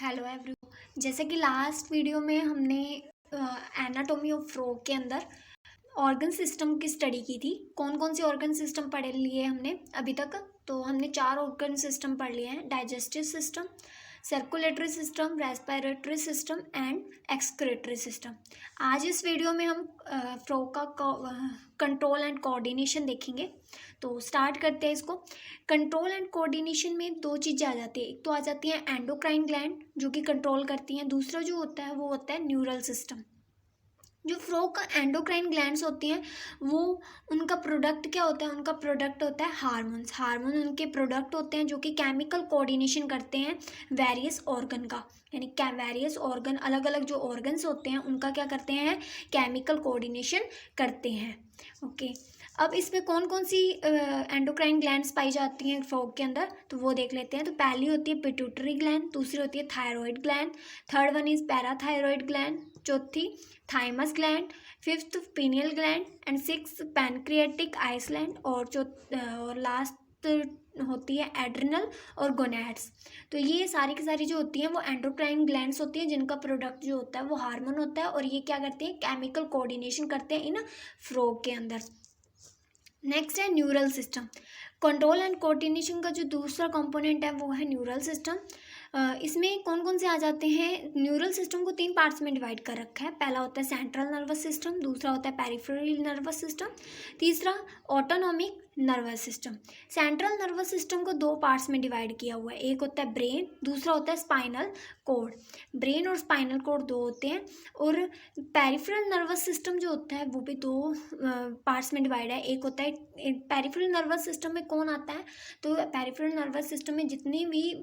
Hello everyone. जैसे कि last video में हमने एनाटॉमी ऑफ फ्रॉग के अंदर ऑर्गन सिस्टम की स्टडी की थी। कौन कौन से ऑर्गन सिस्टम पढ़ लिए हमने अभी तक? तो हमने 4 ऑर्गन सिस्टम पढ़ लिए हैं: digestive system, circulatory system, respiratory system and excretory system. आज इस वीडियो में हम फ्रॉग का कंट्रोल एंड कोऑर्डिनेशन देखेंगे। तो स्टार्ट करते हैं इसको। कंट्रोल एंड कोऑर्डिनेशन में 2 चीज़ें आ जाती है। एक तो आ जाती है एंडोक्राइन ग्लैंड जो कि कंट्रोल करती हैं, दूसरा जो होता है वो होता है न्यूरल सिस्टम। जो फ्रॉग का एंडोक्राइन ग्लैंड्स होती हैं वो उनका प्रोडक्ट क्या होता है? उनका प्रोडक्ट होता है हार्मोन्स। हार्मोन उनके प्रोडक्ट होते हैं जो कि केमिकल कोऑर्डिनेशन करते हैं वेरियस ऑर्गन का, यानी क्या वेरियस ऑर्गन, अलग अलग जो ऑर्गन्स होते हैं उनका क्या करते हैं? केमिकल कोऑर्डिनेशन करते हैं। ओके, अब इसमें कौन कौन सी एंडोक्राइन ग्लैंड्स पाई जाती हैं फ्रॉग के अंदर, तो वो देख लेते हैं। तो पहली होती है पिट्यूटरी ग्लैंड, दूसरी होती है thyroid gland, third one is parathyroid gland, चौथी thymus gland, fifth pineal gland and six pancreatic island, और लास्ट होती है एड्रिनल और गोनैड्स। तो ये सारी की सारी जो होती हैं वो एंडोक्राइन ग्लैंड्स होती हैं जिनका प्रोडक्ट जो होता है वो हार्मोन होता है, और ये क्या करते हैं? केमिकल कोऑर्डिनेशन करते हैं इन फ्रॉग के अंदर। नेक्स्ट है neural system. Control and coordination का जो दूसरा कंपोनेंट है वो है न्यूरल सिस्टम। इसमें कौन कौन से आ जाते हैं? न्यूरल सिस्टम को 3 पार्ट्स में डिवाइड कर रखा है। पहला होता है सेंट्रल नर्वस सिस्टम, दूसरा होता है पेरिफेरल नर्वस सिस्टम, तीसरा autonomic nervous system. Central nervous system को 2 पार्ट्स में डिवाइड किया हुआ है। एक होता है ब्रेन, दूसरा होता है स्पाइनल कॉर्ड। ब्रेन और स्पाइनल कॉर्ड 2 होते हैं, और पेरिफेरल नर्वस सिस्टम जो होता है वो भी 2 पार्ट्स में डिवाइड है। एक होता है पेरिफेरल नर्वस सिस्टम में कौन आता है? तो पेरिफेरल नर्वस सिस्टम में जितनी भी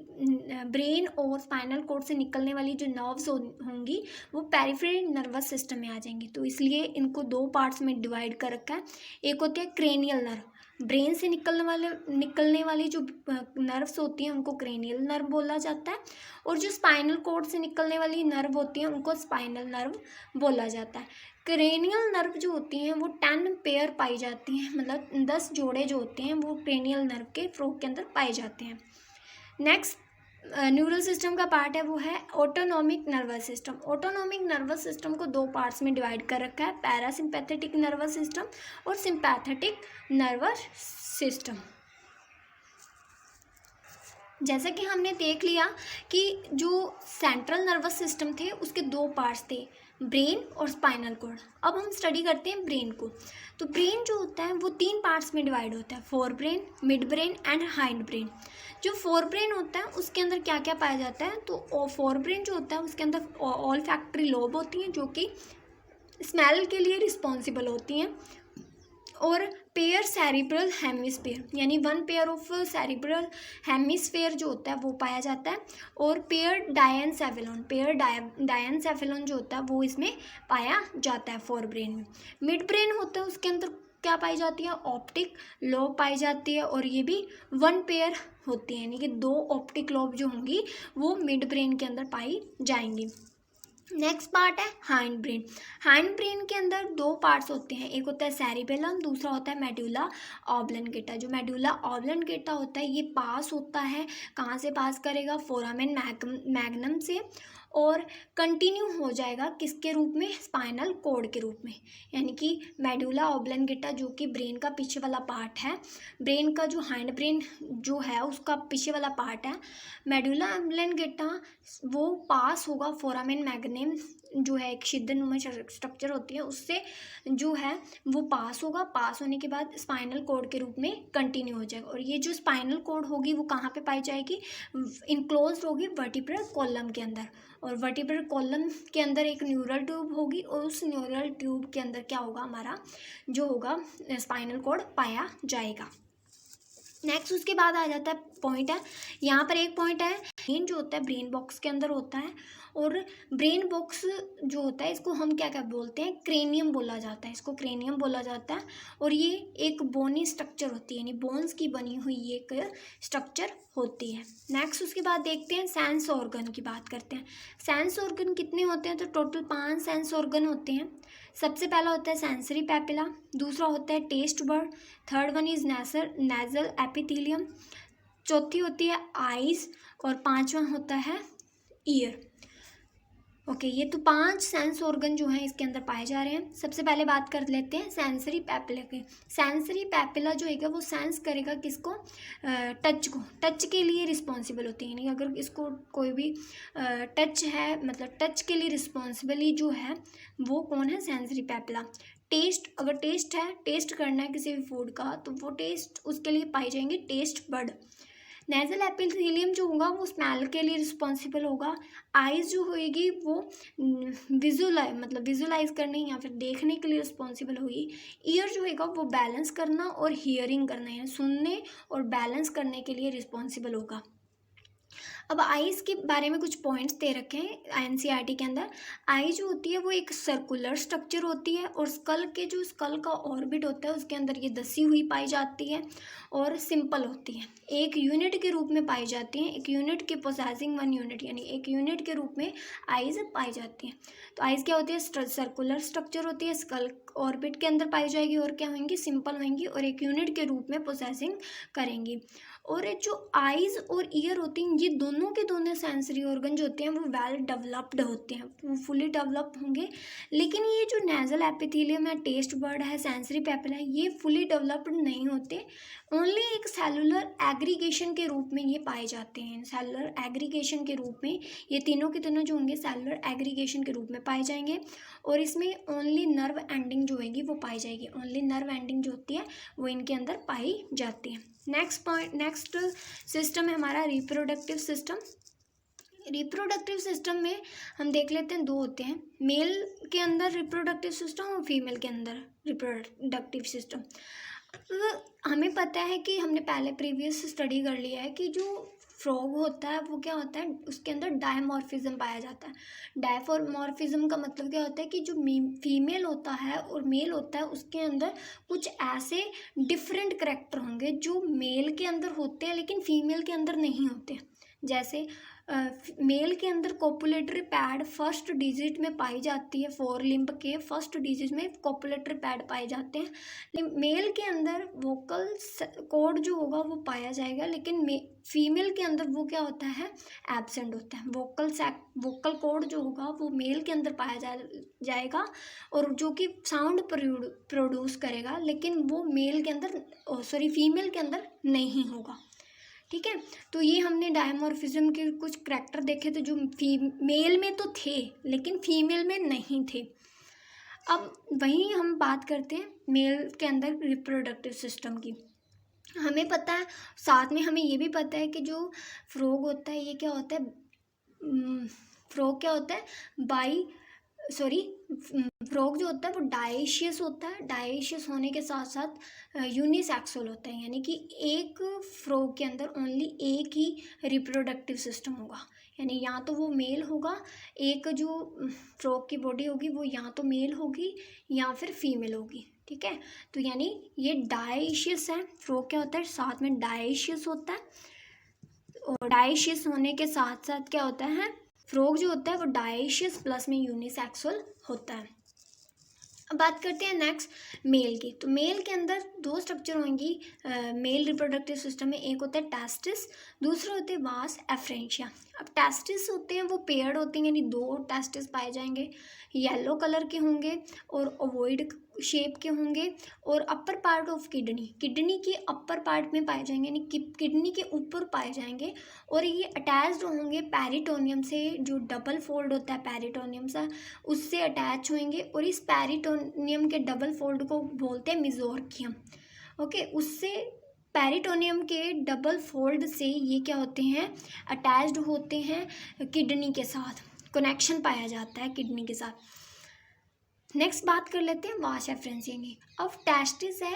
ब्रेन और स्पाइनल कॉर्ड से निकलने वाली जो नर्व्स होंगी वो पेरिफेरल नर्वस सिस्टम में आ जाएंगी। तो इसलिए इनको 2 पार्ट्स में डिवाइड कर रखा है। एक होती है क्रेनियल नर्व, ब्रेन से निकलने वाली जो नर्व्स होती हैं उनको क्रेनियल नर्व बोला जाता है, और जो स्पाइनल कॉर्ड से निकलने वाली नर्व होती हैं उनको स्पाइनल नर्व बोला जाता है। क्रेनियल नर्व जो होती हैं वो 10 पेयर पाई जाती हैं, मतलब 10 जोड़े जो होते हैं वो क्रेनियल नर्व के फ्रॉग के अंदर पाए जाते हैं। नेक्स्ट न्यूरल सिस्टम का पार्ट है वो है autonomic nervous system. Autonomic nervous system को 2 पार्ट्स में डिवाइड कर रखा है, पैरासिम्पैथेटिक नर्वस सिस्टम और सिम्पैथेटिक नर्वस सिस्टम। जैसा कि हमने देख लिया कि जो सेंट्रल नर्वस सिस्टम थे उसके 2 पार्ट्स थे, ब्रेन और स्पाइनल कॉर्ड। अब हम स्टडी करते हैं ब्रेन को। तो ब्रेन जो होता है वो 3 पार्ट्स में डिवाइड होता है: fore brain, mid brain and hind brain. जो फोर ब्रेन होता है उसके अंदर क्या क्या पाया जाता है? तो फोर ब्रेन जो होता है उसके अंदर ऑल फैक्ट्री लोब होती हैं जो कि स्मेल के लिए रिस्पॉन्सिबल होती हैं, और पेयर सेरिब्रल हेमिस्फीयर, यानी 1 पेयर ऑफ सेरिब्रल हेमिस्फीयर जो होता है वो पाया जाता है, और पेयर डायनसेफेलॉन जो होता है वो इसमें पाया जाता है फोर ब्रेन में। मिड ब्रेन होता है उसके अंदर क्या पाई जाती है? ऑप्टिक लोब पाई जाती है, और ये भी 1 पेयर होती है, यानी कि 2 ऑप्टिक लोब जो होंगी वो मिड ब्रेन के अंदर पाई जाएंगी। नेक्स्ट पार्ट है हाइंड ब्रेन। हाइंड ब्रेन के अंदर 2 पार्ट्स होते हैं, एक होता है सेरिबेलम, दूसरा होता है मेडुला ऑब्लंगेटा। जो मेडुला ऑब्लंगेटा होता है ये पास होता है, कहाँ से पास करेगा? फोरामेन मैग्नम से, और कंटिन्यू हो जाएगा किसके रूप में? स्पाइनल कॉर्ड के रूप में। यानी कि मेडुला ऑब्लंगेटा जो कि ब्रेन का पीछे वाला पार्ट है, ब्रेन का जो हाइंड ब्रेन जो है उसका पीछे वाला पार्ट है, मेडुला ऑब्लंगेटा वो पास होगा फोरामेन मैग्नम जो है एक छिद्रनुमा स्ट्रक्चर होती है उससे जो है वो पास होगा। पास होने के बाद स्पाइनल कॉर्ड के रूप में कंटिन्यू हो जाएगा, और ये जो स्पाइनल कॉर्ड होगी वो कहाँ पे पाई जाएगी? इनक्लोज्ड होगी वर्टिब्रल कॉलम के अंदर, और वर्टिब्रल कॉलम के अंदर एक न्यूरल ट्यूब होगी, और उस न्यूरल ट्यूब के अंदर क्या होगा? हमारा जो होगा स्पाइनल कॉर्ड पाया जाएगा। नेक्स्ट उसके बाद आ जाता है पॉइंट है, यहाँ पर एक पॉइंट है ब्रेन जो होता है ब्रेन बॉक्स के अंदर होता है, और ब्रेन बॉक्स जो होता है इसको हम क्या क्या बोलते हैं? क्रेनियम बोला जाता है, इसको क्रेनियम बोला जाता है, और ये एक बोनी स्ट्रक्चर होती है, यानी बोन्स की बनी हुई एक स्ट्रक्चर होती है। नेक्स्ट उसके बाद देखते हैं सेंस ऑर्गन की बात करते हैं। सेंस ऑर्गन कितने होते हैं? तो टोटल 5 सेंस ऑर्गन होते हैं। सबसे पहला होता है सेंसरी पैपिला, दूसरा होता है taste bud, third one is nasal epithelium, चौथी होती है आइज, और 5वां होता है ईयर। ओके, ये तो 5 सेंस ऑर्गन जो हैं इसके अंदर पाए जा रहे हैं। सबसे पहले बात कर लेते हैं सेंसरी पैपिला की। सेंसरी पैपिला जो है वो सेंस करेगा किसको, टच को, टच के लिए रिस्पॉन्सिबल होती है। यानी अगर इसको कोई भी टच है, मतलब टच के लिए रिस्पॉन्सिबली जो है वो कौन है, सेंसरी पैपिला। टेस्ट, अगर टेस्ट है, टेस्ट करना है किसी भी फूड का, तो वो टेस्ट उसके लिए पाई जाएंगे टेस्ट बड। नेजल एपिथेलियम जो होगा वो स्मेल के लिए रिस्पॉन्सिबल होगा। आइज़ जो होएगी वो विजुलाइज करने या फिर देखने के लिए रिस्पॉन्सिबल होगी। ईयर जो होगा वो बैलेंस करना और हियरिंग करना है, सुनने और बैलेंस करने के लिए रिस्पॉन्सिबल होगा। अब आईज के बारे में कुछ पॉइंट्स दे रखे हैं एनसीईआरटी के अंदर। आई जो होती है वो एक सर्कुलर स्ट्रक्चर होती है और स्कल का ऑर्बिट होता है उसके अंदर ये दसी हुई पाई जाती है और सिंपल होती है, एक यूनिट के रूप में पाई जाती हैं, एक यूनिट के पोसेसिंग 1 यूनिट, यानी एक यूनिट के रूप में आइज पाई जाती हैं। तो आइज क्या होती है, सर्कुलर स्ट्रक्चर होती है, स्कल ऑर्बिट के अंदर पाई जाएगी और क्या होंगी, सिंपल होंगी और एक यूनिट के रूप में पोसेसिंग करेंगी। और जो आइज़ और ईयर होती हैं, ये दोनों के दोनों सेंसरी ऑर्गन जो होते हैं वो वेल डेवलप्ड होते हैं, वो फुली डेवलप होंगे। लेकिन ये जो नेजल एपिथेलियम है, टेस्ट बर्ड है, सेंसरी पैपिला है, ये फुली डेवलप्ड नहीं होते, ओनली एक सेलुलर एग्रीगेशन के रूप में ये पाए जाते हैं। सेलुलर एग्रीगेशन के रूप में ये तीनों के तीनों जो होंगे सेलुलर एग्रीगेशन के रूप में पाए जाएंगे और इसमें ओनली नर्व एंडिंग जो होगी वो पाई जाएगी, ओनली नर्व एंडिंग जो होती है वो इनके अंदर पाई जाती है। नेक्स्ट सिस्टम है हमारा रिप्रोडक्टिव सिस्टम। रिप्रोडक्टिव सिस्टम में हम देख लेते हैं, 2 होते हैं, मेल के अंदर रिप्रोडक्टिव सिस्टम और फीमेल के अंदर रिप्रोडक्टिव सिस्टम। हमें पता है कि हमने पहले प्रीवियस स्टडी कर लिया है कि जो फ्रॉग होता है वो क्या होता है, उसके अंदर डायमॉर्फिज्म पाया जाता है। डायमॉर्फिज्म का मतलब क्या होता है कि जो फीमेल होता है और मेल होता है उसके अंदर कुछ ऐसे डिफरेंट करैक्टर होंगे जो मेल के अंदर होते हैं लेकिन फीमेल के अंदर नहीं होते। जैसे मेल के अंदर कोपुलेटरी पैड फर्स्ट डिजिट में पाई जाती है, 4 लिम्ब के फर्स्ट डिजिट में कोपुलेटरी पैड पाए जाते हैं, लेकिन मेल के अंदर वोकल कॉर्ड जो होगा वो पाया जाएगा, लेकिन फीमेल के अंदर वो क्या होता है, एब्सेंट होता है। वोकल कॉर्ड जो होगा वो मेल के अंदर पाया जाएगा और जो कि साउंड प्रोड्यूस करेगा, लेकिन वो फीमेल के अंदर नहीं होगा। ठीक है, तो ये हमने डायमॉर्फिज्म के कुछ करैक्टर देखे थे जो मेल में तो थे लेकिन फीमेल में नहीं थे। अब वहीं हम बात करते हैं मेल के अंदर रिप्रोडक्टिव सिस्टम की। हमें पता है, साथ में हमें ये भी पता है कि जो फ्रॉग होता है ये क्या होता है, फ्रॉग क्या होता है, फ्रॉग जो होता है वो डायशियस होता है। डायशियस होने के साथ साथ यूनिसेक्सुअल होता है, यानी कि एक फ्रॉग के अंदर ओनली एक ही रिप्रोडक्टिव सिस्टम होगा, यानी या तो वो मेल होगा, एक जो फ्रॉग की बॉडी होगी वो या तो मेल होगी या फिर फीमेल होगी। ठीक है, तो यानी ये डायशियस है, फ्रॉग क्या होता है, साथ में डायशियस होता है और डायशियस होने के साथ साथ क्या होता है, फ्रॉग जो होता है वो डायशियस प्लस में यूनिसेक्सुअल होता है। अब बात करते हैं नेक्स्ट मेल की। तो मेल के अंदर 2 स्ट्रक्चर होंगी मेल रिप्रोडक्टिव सिस्टम में, एक होता है टेस्टिस, दूसरे होते हैं वास एफरेंशिया। अब टेस्टिस होते हैं वो पेयर्ड होते हैं, यानी 2 टेस्टिस पाए जाएंगे, येलो कलर के होंगे और ओवॉइड शेप के होंगे और अपर पार्ट ऑफ किडनी के अपर पार्ट में पाए जाएंगे, यानी किडनी के ऊपर पाए जाएंगे और ये अटैच्ड होंगे पेरिटोनियम से, जो डबल फोल्ड होता है पेरिटोनियम से, उससे अटैच होंगे और इस पेरिटोनियम के डबल फोल्ड को बोलते हैं मेसोर्कियम। ओके, उससे पेरिटोनियम के डबल फोल्ड से ये क्या होते हैं, अटैच्ड होते हैं किडनी के साथ, कनेक्शन पाया जाता है किडनी के साथ। नेक्स्ट बात कर लेते हैं वास एफरेंशिया की। अब टेस्टिस है,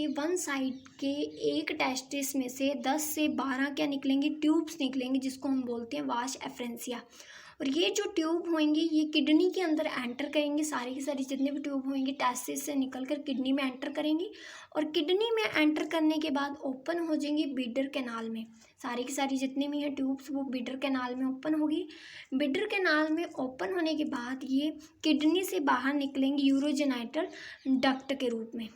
वन साइड के एक टेस्टिस में से 10 से 12 क्या निकलेंगे, ट्यूब्स निकलेंगे, जिसको हम बोलते हैं वास एफरेंशिया। और ये जो ट्यूब होंगी ये किडनी के अंदर एंटर करेंगी, सारी की सारी जितने भी ट्यूब होंगी टेस्टिस से निकलकर किडनी में एंटर करेंगी और किडनी में एंटर करने के बाद ओपन हो जाएंगी बीडर कैनाल में। सारी की सारी जितने भी हैं ट्यूब्स वो बीडर कैनाल में ओपन होगी। बीडर कैनाल में ओपन होने के बाद ये किडनी से बाहर निकलेंगी यूरोजेनाइटल डक्ट के रूप में।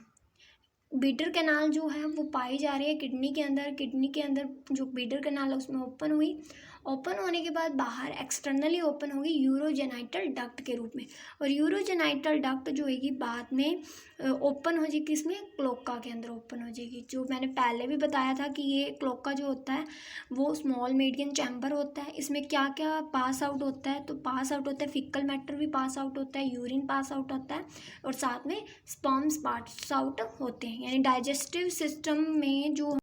बीडर कैनाल जो है वो पाई जा रही है किडनी के अंदर जो बीडर कैनाल है उसमें ओपन हुई ओपन होने के बाद बाहर एक्सटर्नली ओपन होगी यूरोजेनाइटल डक्ट के रूप में, और यूरोजेनाइटल डक्ट जो होगी बाद में ओपन हो जाएगी, इसमें क्लोका के अंदर ओपन हो जाएगी। जो मैंने पहले भी बताया था कि ये क्लोका जो होता है वो स्मॉल मीडियम चैम्बर होता है। इसमें क्या क्या पास आउट होता है, तो पास आउट होता है फिकल मैटर भी पास आउट होता है, यूरिन पास आउट होता है, और साथ में स्पर्म्स पास आउट होते हैं। यानी डाइजेस्टिव सिस्टम में जो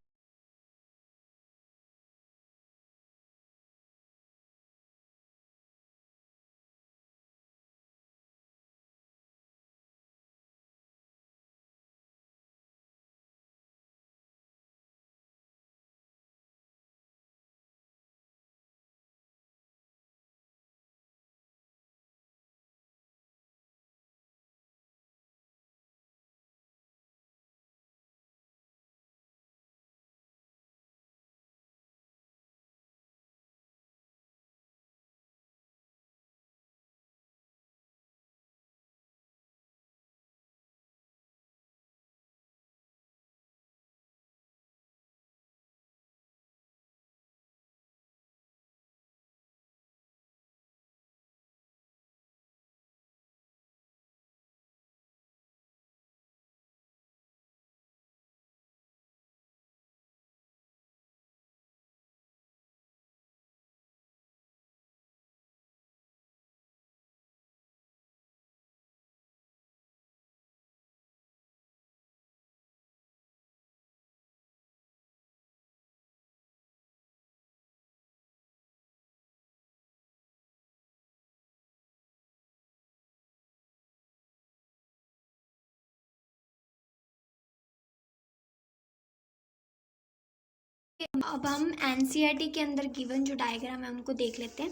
अब हम एनसीईआरटी के अंदर गिवन जो डायग्राम है उनको देख लेते हैं।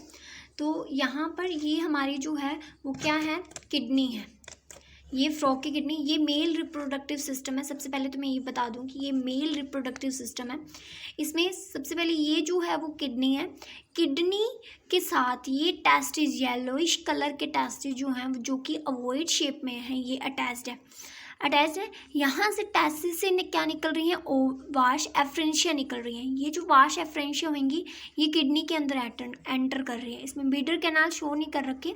तो यहाँ पर ये हमारी जो है वो क्या है, किडनी है। ये फ्रॉग की किडनी, ये मेल रिप्रोडक्टिव सिस्टम है। सबसे पहले तो मैं ये बता दूं कि ये मेल रिप्रोडक्टिव सिस्टम है। इसमें सबसे पहले ये जो है वो किडनी है। किडनी के साथ ये टेस्टिस, येलोइश कलर के टेस्टिस जो हैं जो कि ओवॉइड शेप में हैं, ये अटैच्ड है। यहाँ से टेस्टिस से क्या निकल रही हैं, वाश एफरेंशिया निकल रही हैं। ये जो वाश एफरेंशिया होंगी ये किडनी के अंदर एंटर कर रही है। इसमें बीडर कैनाल शो नहीं कर रखे,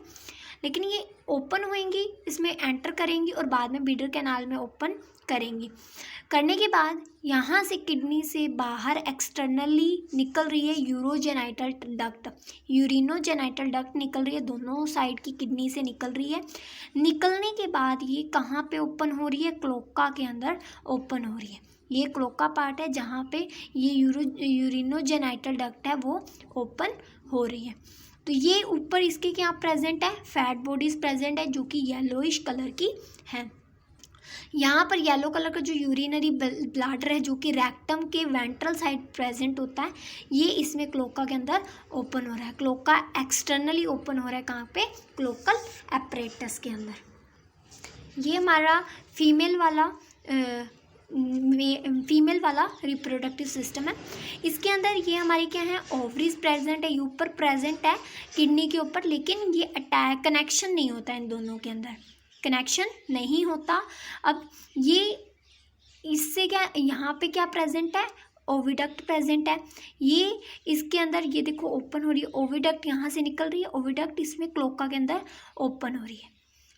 लेकिन ये ओपन होएंगी, इसमें एंटर करेंगी और बाद में बीडर कैनाल में ओपन करेंगी। करने के बाद यहाँ से किडनी से बाहर एक्सटर्नली निकल रही है यूरोजेनाइटल डक्ट, यूरिनोजेनाइटल डक्ट निकल रही है, दोनों साइड की किडनी से निकल रही है। निकलने के बाद ये कहाँ पे ओपन हो रही है, क्लोका के अंदर ओपन हो रही है। ये क्लोका पार्ट है जहाँ पे ये यूरिनोजेनाइटल डक्ट है वो ओपन हो रही है। तो ये ऊपर इसके क्या प्रेजेंट है, फैट बॉडीज प्रेजेंट है जो कि येलोइश कलर की है। यहाँ पर येलो कलर का जो यूरिनरी ब्लैडर है जो कि रेक्टम के वेंट्रल साइड प्रेजेंट होता है, ये इसमें क्लोका के अंदर ओपन हो रहा है। क्लोका एक्सटर्नली ओपन हो रहा है कहाँ पे, क्लोकल एपरेटस के अंदर। ये हमारा फीमेल वाला रिप्रोडक्टिव सिस्टम है। इसके अंदर ये हमारी क्या है, ओवरीज प्रेजेंट है, ये ऊपर प्रेजेंट है किडनी के ऊपर, लेकिन ये अटैक कनेक्शन नहीं होता, इन दोनों के अंदर कनेक्शन नहीं होता। अब ये इससे क्या, यहाँ पे क्या प्रेजेंट है, ओविडक्ट प्रेजेंट है। ये इसके अंदर ये देखो ओपन हो रही है, ओविडक्ट यहाँ से निकल रही है, ओविडक्ट इसमें क्लोका के अंदर ओपन हो रही है,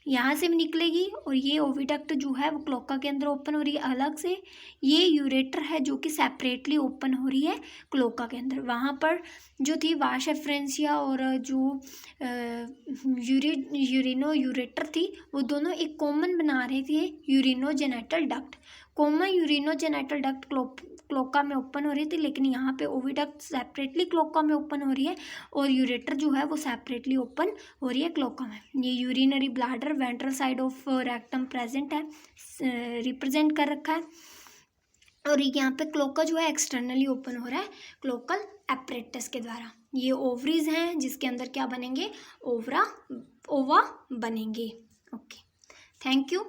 यहाँ से भी निकलेगी, और ये ओविडक्ट जो है वो क्लोका के अंदर ओपन हो रही है अलग से। ये यूरेटर है जो कि सेपरेटली ओपन हो रही है क्लोका के अंदर। वहाँ पर जो थी वाश एफरेंशिया और जो यूरिनो यूरेटर थी वो दोनों एक कॉमन बना रहे थे यूरिनोजेनेटल डक्ट। कॉमन यूरिनोजेनेटल डक्ट क्लोका में ओपन हो रही थी, लेकिन यहाँ पे ओविडक्ट सेपरेटली क्लोका में ओपन हो रही है और यूरेटर जो है वो सेपरेटली ओपन हो रही है क्लोका में। ये urinary bladder ventral side of rectum present है, रिप्रेजेंट कर रखा है। और यहाँ पे क्लोका जो है एक्सटर्नली ओपन हो रहा है क्लोकल एपरेटस के द्वारा। ये ओवरीज हैं जिसके अंदर क्या बनेंगे, ओवा बनेंगे। Okay, thank you.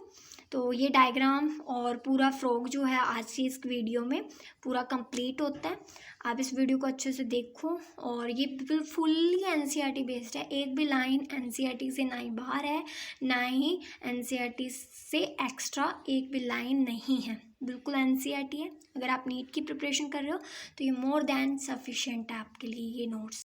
तो ये डायग्राम और पूरा फ्रॉग जो है आज की इस वीडियो में पूरा कंप्लीट होता है। आप इस वीडियो को अच्छे से देखो, और ये बिल्कुल फुल्ली एनसीईआरटी बेस्ड है। एक भी लाइन एनसीईआरटी से ना ही बाहर है, ना ही एनसीईआरटी से एक्स्ट्रा एक भी लाइन नहीं है, बिल्कुल एनसीईआरटी है। अगर आप नीट की प्रिपरेशन कर रहे हो तो ये मोर देन सफिशिएंट है आपके लिए ये नोट्स।